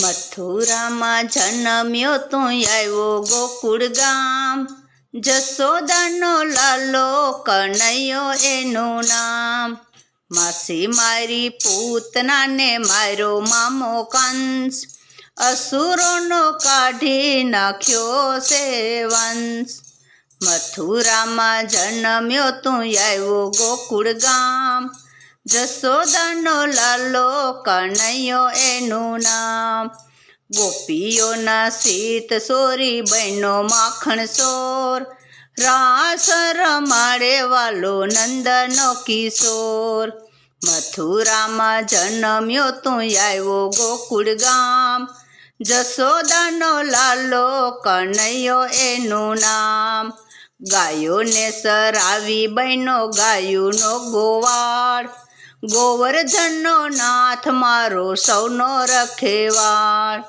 મથુરામાં જન્મ્યો તું આવ્યો ગોકુળ ગામ, જશોદાનો લાલો કનૈયો એનું નામ। માસી મારી પૂતનાને માર્યો મામો કંસ, અસુરોનો કાઢી નાખ્યો છે વંશ। મથુરામાં જન્મ્યો તું આવ્યો ગોકુળ ગામ, જશોદાનો લાલો કનૈયો એનું નામ। ગોપીઓના સીત સોરી બહેનો માખણ ચોર, રાસ રમાડે વાલો નંદનો કિશોર। મથુરામાં જન્મ્યો તું આવ્યો ગોકુળ ગામ, જશોદાનો લાલો કનૈયો એનું નામ। ગાયોને સરાવી બહેનો ગાયુંનો ગોવાળ, ગોવર્ધનનો નાથ મારો સૌનો રખેવાળ।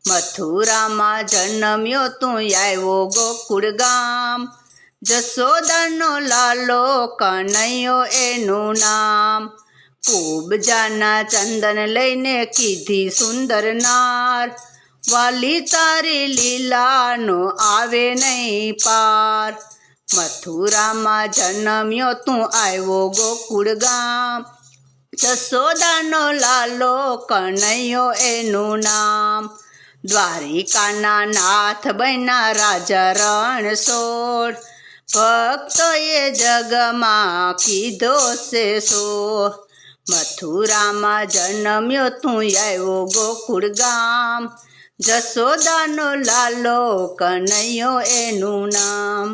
મથુરામાં જન્મ્યો તું આવ્યો ગોકુળ ગામ, જશોદાનો લાલો કનૈયો એનું નામ। કુબજાના ચંદન લઈને કીધી સુંદર નાર, વાલી તારી લીલાનો આવે નહીં પાર। મથુરામાં જન્મ્યો તું આવ્યો ગોકુળ ગામ, જશોદાનો લાલો કનૈયો એનું નામ। દ્વારિકાના નાથ બન્યા રાજા રણછોડ, ભક્તોએ જગમાં કીધો છે સોર। મથુરામાં જન્મ્યો તું આવ્યો ગોકુળ ગામ, જશોદાનો લાલો કનૈયો એનું નામ।